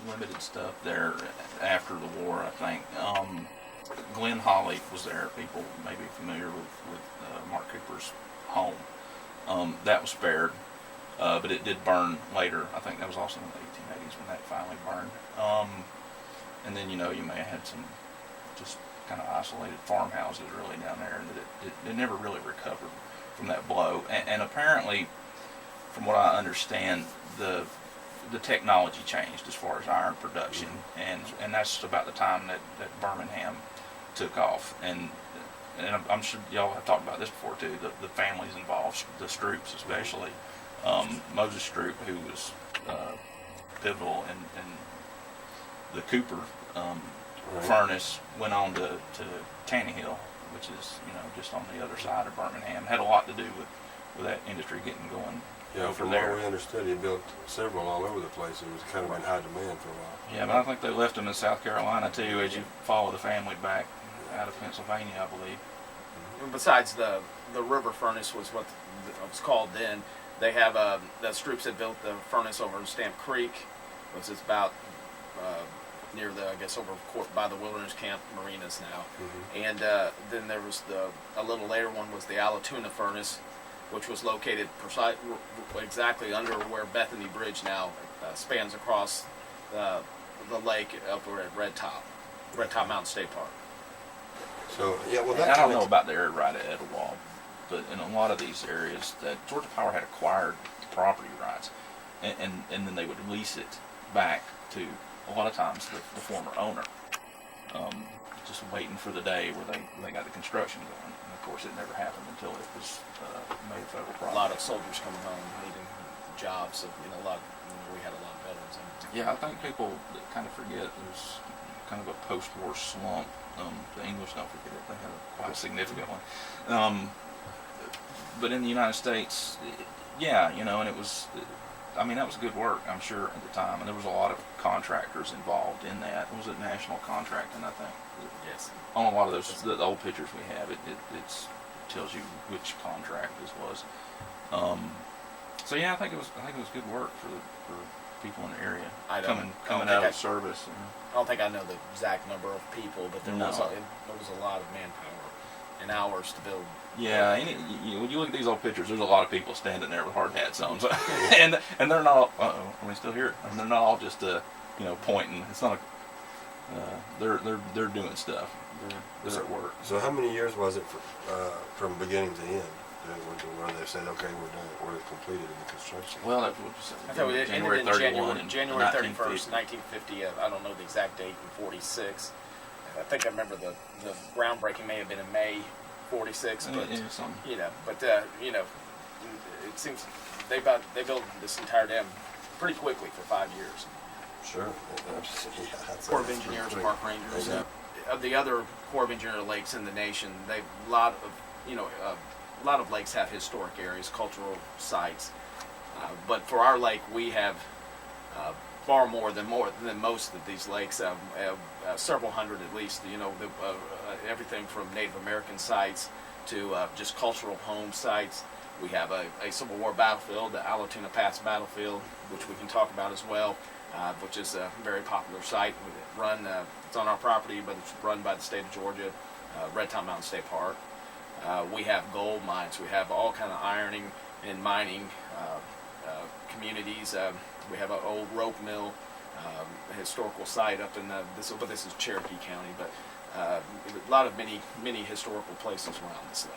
limited stuff there after the war, I think. Glenn Holly was there. People may be familiar with Mark Cooper's home. That was spared, but it did burn later. I think that was also in the 1880s when that finally burned. And then, you may have had some just kind of isolated farmhouses really down there, and it never really recovered from that blow. And apparently, from what I understand, the technology changed as far as iron production, and that's about the time that Birmingham took off. And I'm sure y'all have talked about this before too. The families involved, the Stroups especially. Moses Stroup, who was pivotal in the Cooper furnace, went on to Tannehill, which is just on the other side of Birmingham. Had a lot to do with that industry getting going. Yeah, from what we understood, he built several all over the place. It was kind of in high demand for a while. Yeah, but I think they left him in South Carolina too, as you follow the family back out of Pennsylvania, I believe. Besides the river furnace was what it was called then. They have the Stroups had built the furnace over in Stamp Creek, which is about near over by the Wilderness Camp marinas now. And then there was a little later one was the Allatoona furnace, which was located exactly under where Bethany Bridge now spans across the lake over at Red Top Mountain State Park. So I don't know about the area right at Etowah, but in a lot of these areas, that Georgia Power had acquired property rights, and then they would lease it back to a lot of times the former owner, just waiting for the day where they got the construction going. And of course, it never happened until it was made a federal property. A lot of soldiers coming home needing jobs. We had a lot of veterans. Yeah, I think people kind of forget there's kind of a post-war slump. The English don't forget it. They had quite a significant one. But in the United States, and it was, that was good work, I'm sure, at the time. And there was a lot of contractors involved in that. It was a national contracting, I think. Yes. On a lot of those, the old pictures we have, it tells you which contract this was. So yeah, I think it was good work for people in the area coming out of service. I don't think I know the exact number of people, but there was a lot of manpower and hours to build. Yeah, when you look at these old pictures, there's a lot of people standing there with hard hats on, so, and they're not. Are we still here? And they're not all just pointing. It's not. They're doing stuff. They're at work. So how many years was it from beginning to end? Where they said, okay, we're done, we're completed in the construction. Well, that's what you said. I thought it January ended in 31 January 31st, 1950. I don't know the exact date in 46. I think I remember the groundbreaking may have been in May 46, but it seems they built this entire dam pretty quickly for 5 years. Sure. Corp of Engineers, Park Rangers. Of the other Corp of Engineer lakes in the nation, a lot of lakes have historic areas, cultural sites. But for our lake, we have far more than most of these lakes. Several hundred at least. Everything from Native American sites to just cultural home sites. We have a Civil War battlefield, the Allatoona Pass battlefield, which we can talk about as well, which is a very popular site. It's on our property, but it's run by the state of Georgia, Red Top Mountain State Park. We have gold mines. We have all kind of ironing and mining communities. We have an old rope mill, a historical site up in this is Cherokee County, but a lot of many historical places around this lake.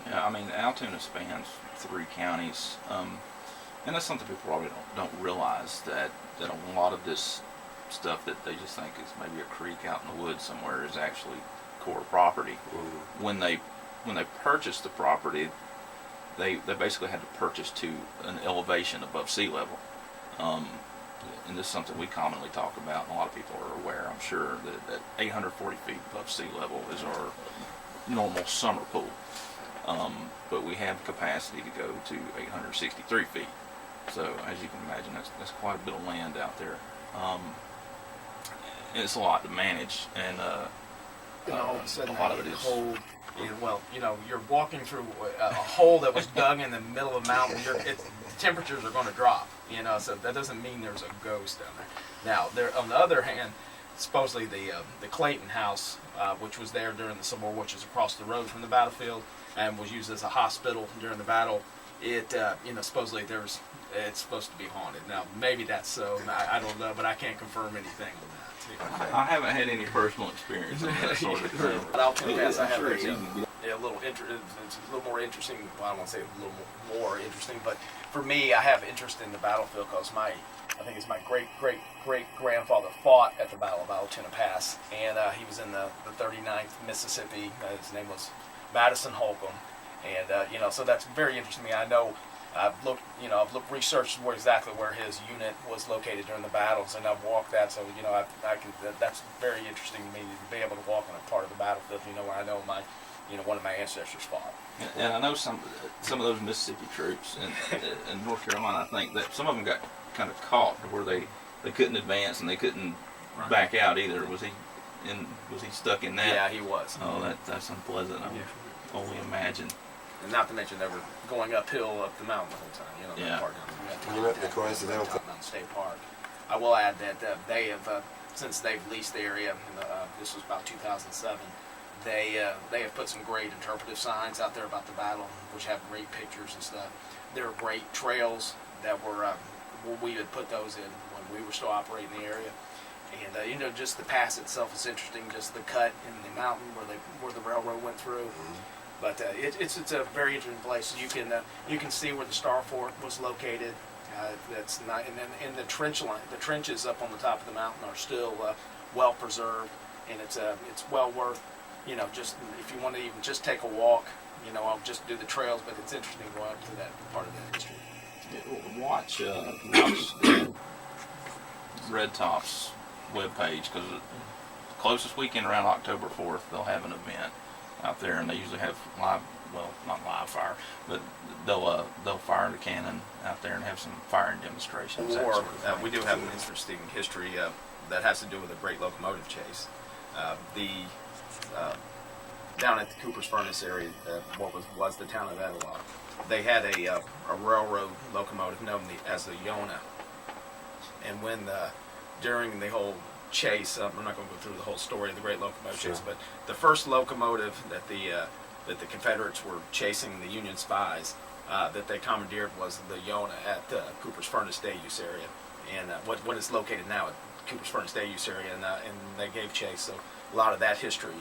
Yeah, Allatoona spans 3 counties, and that's something people probably don't realize that a lot of this stuff that they just think is maybe a creek out in the woods somewhere is actually core property. When they purchased the property, they basically had to purchase to an elevation above sea level. And this is something we commonly talk about, and a lot of people are aware, I'm sure, that 840 feet above sea level is our normal summer pool. But we have capacity to go to 863 feet. So as you can imagine, that's quite a bit of land out there. It's a lot to manage, and And all of a sudden, a lot of it is cold. Well, you're walking through a hole that was dug in the middle of a mountain. The temperatures are going to drop, so that doesn't mean there's a ghost down there. Now, on the other hand, supposedly the Clayton house, which was there during the Civil War, which is across the road from the battlefield and was used as a hospital during the battle, supposedly it's supposed to be haunted. Now, maybe that's so. I don't know, but I can't confirm anything on that. I haven't had any personal experience in that sort of thing. But I'll tell you this, I have it's a little more interesting. Well, I don't want to say a little more interesting, but for me, I have interest in the battlefield because I think it's my great grandfather fought at the Battle of Allatoona Pass, and he was in the 39th Mississippi. His name was Madison Holcomb, and so that's very interesting to me. I know I've researched exactly where his unit was located during the battles, and I've walked that. So I can. That's very interesting to me to be able to walk on a part of the battlefield. Where I know one of my ancestors fought. And I know some of those Mississippi troops in North Carolina. I think that some of them got kind of caught where they couldn't advance and they couldn't back out either. Was he stuck in that? Yeah, he was. Oh, that's unpleasant. I can only imagine. And not to mention they were going uphill up the mountain the whole time. Yeah. Part the coincidental Mountain State Park. I will add that they have, since they've leased the area, this was about 2007, they have put some great interpretive signs out there about the battle, which have great pictures and stuff. There are great trails that were, we had put those in when we were still operating the area. And just the pass itself is interesting, just the cut in the mountain where the railroad went through. Mm-hmm. But it's a very interesting place. You can see where the Star Fort was located. That's not, and then in the trenches up on the top of the mountain are still well preserved, and it's well worth, just if you want to even just take a walk, I'll just do the trails, but it's interesting to go out to that part of that history. Watch Red Top's webpage, because the closest weekend around October 4th they'll have an event out there, and they usually have not live fire, but they'll fire the cannon out there and have some firing demonstrations. Or we do have an interesting history that has to do with a great locomotive chase. Down at the Cooper's Furnace area, what was the town of Etowah, they had a railroad locomotive known as the Yona, and during the whole chase, I'm not going to go through the whole story of the great locomotive chase, but the first locomotive that the Confederates were chasing the Union spies that they commandeered was the Yona at Cooper's Furnace Day Use area, and what is located now at Cooper's Furnace Day Use area, and they gave chase. So a lot of that history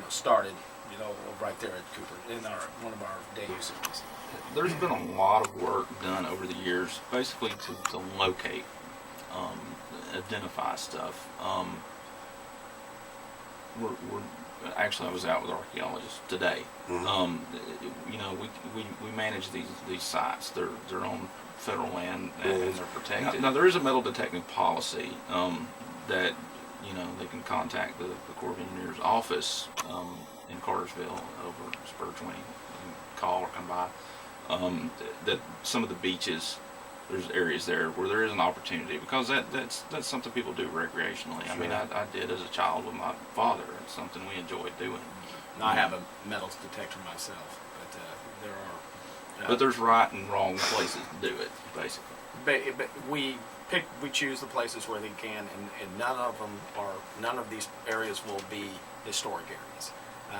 started right there at Cooper in one of our day use areas. There's been a lot of work done over the years, basically to locate. Identify stuff. Actually, I was out with archaeologists today. Mm-hmm. We manage these sites. They're on federal land and they're protected. Now there is a metal detecting policy that they can contact the Corp of Engineers office in Cartersville over Spur 20. You can call or come by. That some of the beaches. There's areas there where there is an opportunity, because that's something people do recreationally. Sure. I mean, I did as a child with my father. It's something we enjoyed doing. I have a metals detector myself, but there are. But there's right and wrong places to do it, basically. But we choose the places where they can, and none of these areas will be historic areas.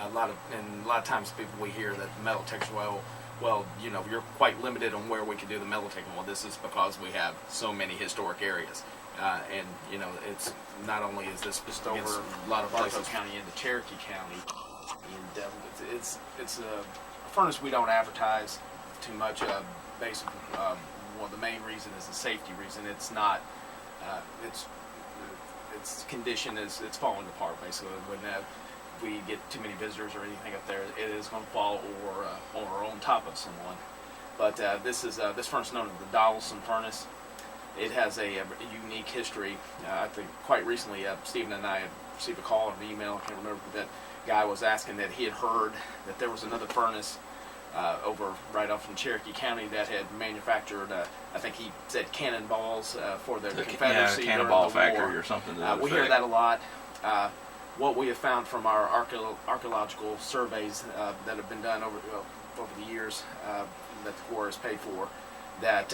A lot of times we hear that the metal detectors, well, you're quite limited on where we can do the metal detecting. Well, this is because we have so many historic areas, and it's not only is this just over a lot of Bartow County into Cherokee County, and it's a furnace we don't advertise too much. Basically, the main reason is the safety reason. It's not. Its condition is it's falling apart basically. When we get too many visitors or anything up there, it is going to fall or on top of someone. But this furnace known as the Donaldson furnace. It has a unique history. I think quite recently, Stephen and I had received a call or an email. I can't remember, but that guy was asking that he had heard that there was another furnace over right off in Cherokee County that had manufactured, I think he said cannonballs for the Confederacy. Yeah, cannonball factory or something. We hear that a lot. what we have found from our archaeological surveys that have been done over the years that the Corps has paid for, that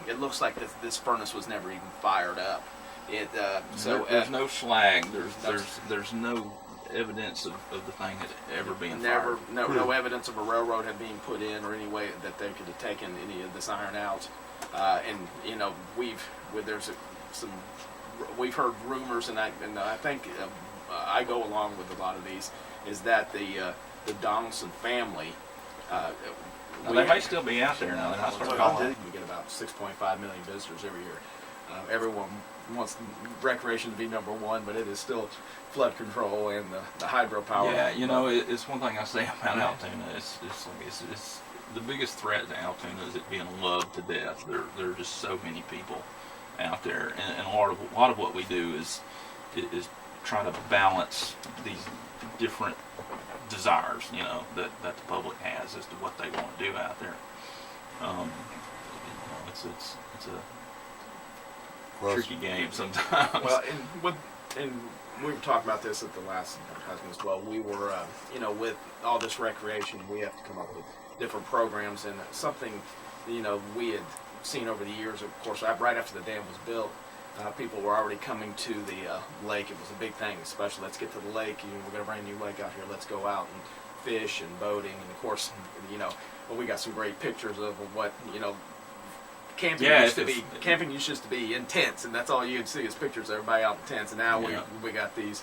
it looks like this furnace was never even fired up. There's no slag. There's no evidence of the thing had ever been fired. No evidence of a railroad had been put in or any way that they could have taken any of this iron out. And we've heard rumors, and I think I go along with a lot of these, is that the Donaldson family. They may still be out there now. They might start calling. We get about 6.5 million visitors every year. Everyone wants recreation to be number one, but it is still flood control and the hydropower. Yeah, it's one thing I say about Allatoona. It's the biggest threat to Allatoona is it being loved to death. There are just so many people out there, and a lot of what we do is try to balance these different desires, that the public has as to what they want to do out there. It's a tricky game sometimes. Well, and we were talking about this at the last advertisement as well. We were, with all this recreation, we have to come up with different programs, and something, we had seen over the years. Of course, right after the dam was built, people were already coming to the lake. It was a big thing, especially let's get to the lake. We've got a brand new lake out here. Let's go out and fish and boating. And of course, we got some great pictures of what camping used to be. Camping used to be in tents, and that's all you'd see is pictures of everybody out in tents. And now we got these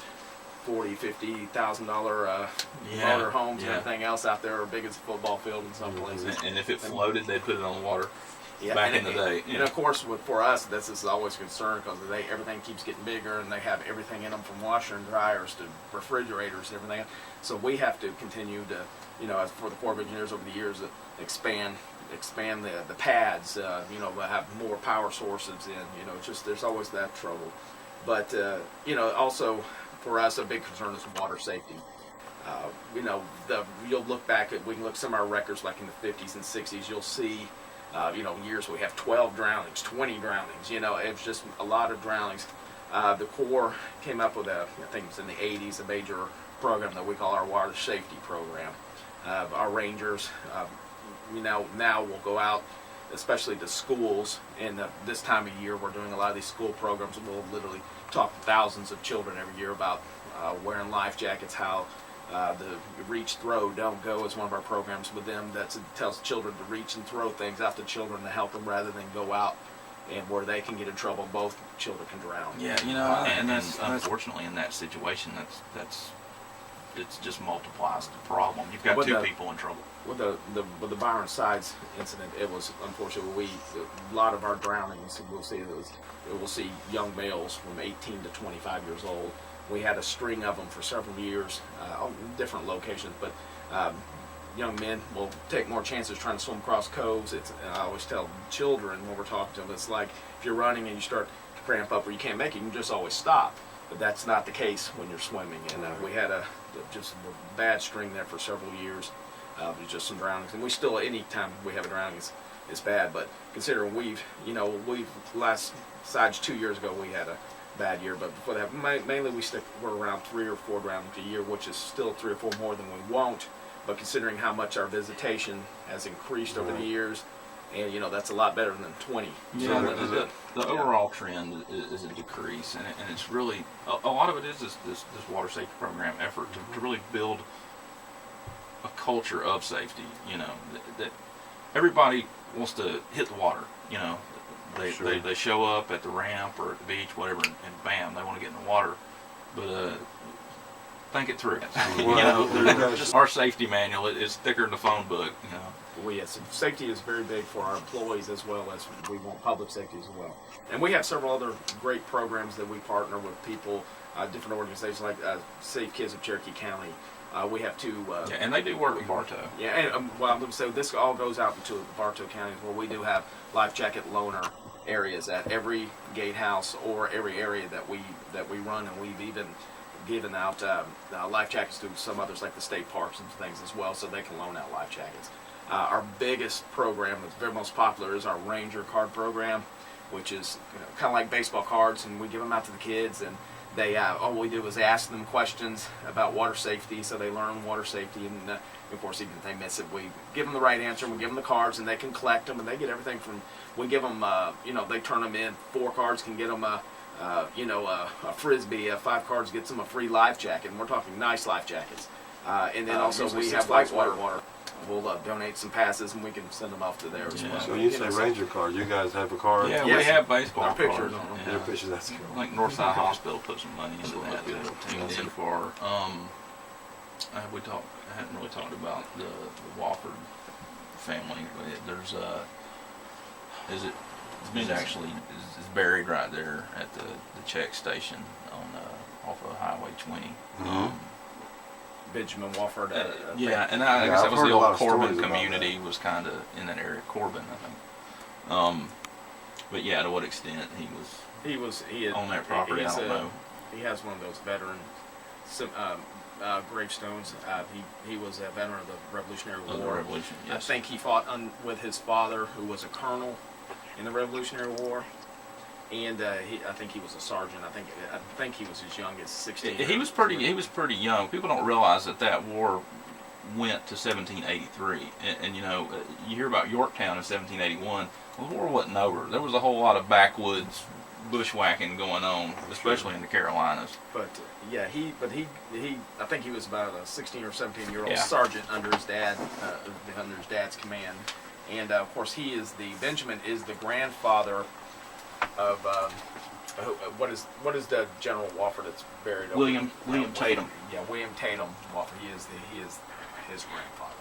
$40,000-$50,000 motor homes and everything else out there, are big as a football field in some places. And if it floated, they'd put it on the water. Back in the day, and of course, for us, this is always a concern because everything keeps getting bigger, and they have everything in them from washer and dryers to refrigerators and everything. So we have to continue to, as for the Corp of Engineers over the years, expand the pads. Have more power sources in. Just there's always that trouble. But also for us, a big concern is water safety. You'll look back we can look at some of our records, like in the 50s and 60s. You'll see. Years we have 12 drownings, 20 drownings. It's just a lot of drownings. The Corps came up with I think it was in the 80s, a major program that we call our water safety program. Our rangers, now will go out, especially to schools. And this time of year, we're doing a lot of these school programs. We'll literally talk to thousands of children every year about wearing life jackets, how the reach, throw, don't go is one of our programs with them that tells children to reach and throw things out to children to help them rather than go out and where they can get in trouble. Both children can drown. And that's unfortunately in that situation, it's just multiplies the problem. You've got two people in trouble. With the Byron Sides incident, it was unfortunately a lot of our drownings we'll see young males from 18 to 25 years old. We had a string of them for several years on different locations, but young men will take more chances trying to swim across coves. I always tell children when we're talking to them, it's like if you're running and you start to cramp up or you can't make it, you can just always stop. But that's not the case when you're swimming. And we had just a bad string there for several years. Just some drownings, and we still, anytime we have a drowning, it's bad. But considering we've last besides 2 years ago we had a bad year, but before that, mainly we're around 3 or 4 drownings a year, which is still 3 or 4 more than we want. But considering how much our visitation has increased over the years, and that's a lot better than 20. Yeah, the overall trend is a decrease, and it's really a lot of it is this water safety program effort to really build a culture of safety. That everybody wants to hit the water. They show up at the ramp or at the beach, whatever, and bam, they want to get in the water. But think it through. Just our safety manual is thicker than the phone book. Safety is very big for our employees as well as we want public safety as well. And we have several other great programs that we partner with people, different organizations like Safe Kids of Cherokee County. We have two. And they do work with Bartow. Yeah, and so this all goes out into Bartow County, where we do have life jacket loaner areas at every gatehouse or every area that we run, and we've even given out life jackets to some others like the state parks and things as well, so they can loan out life jackets. Our biggest program, that's very most popular, is our Ranger card program, which is kind of like baseball cards, and we give them out to the kids, and they all we did was ask them questions about water safety, so they learn water safety, and of course, even if they miss it, we give them the right answer, and we give them the cards, and they can collect them, and they get everything from. We give them, they turn them in. 4 cards can get them a frisbee. 5 cards gets them a free life jacket, and we're talking nice life jackets. And then also we have whitewater. We'll donate some passes, and we can send them off to there as well. So you say Ranger card, you guys have a card? Yeah, Yes. we have baseball Our pictures cards. on them. Your pictures, that's cool. I think Northside Hospital put some money into that so far. I hadn't really talked about the Wofford family. There's it's actually is buried right there at the check station on off of Highway 20. Benjamin Wofford. Yeah, and I guess I've that was heard the a lot old of Corbin stories about community was kind of in that area. Corbin, I think. But yeah, to what extent he is on that property, I don't know. He has one of those veteran gravestones. He was a veteran of the Revolutionary War. The Revolution, yes. I think he fought with his father, who was a colonel in the Revolutionary War, and I think he was a sergeant. I think he was as young as 16. He was pretty young. People don't realize that war went to 1783, and you hear about Yorktown in 1781. Well, the war wasn't over. There was a whole lot of backwoods bushwhacking going on, especially in the Carolinas. But he I think he was about a 16 or 17-year-old Yeah. sergeant under his dad's command, and of course Benjamin is the grandfather of what is the General Wofford that's buried? William Tatum. Yeah, William Tatum Wofford. He is his grandfather.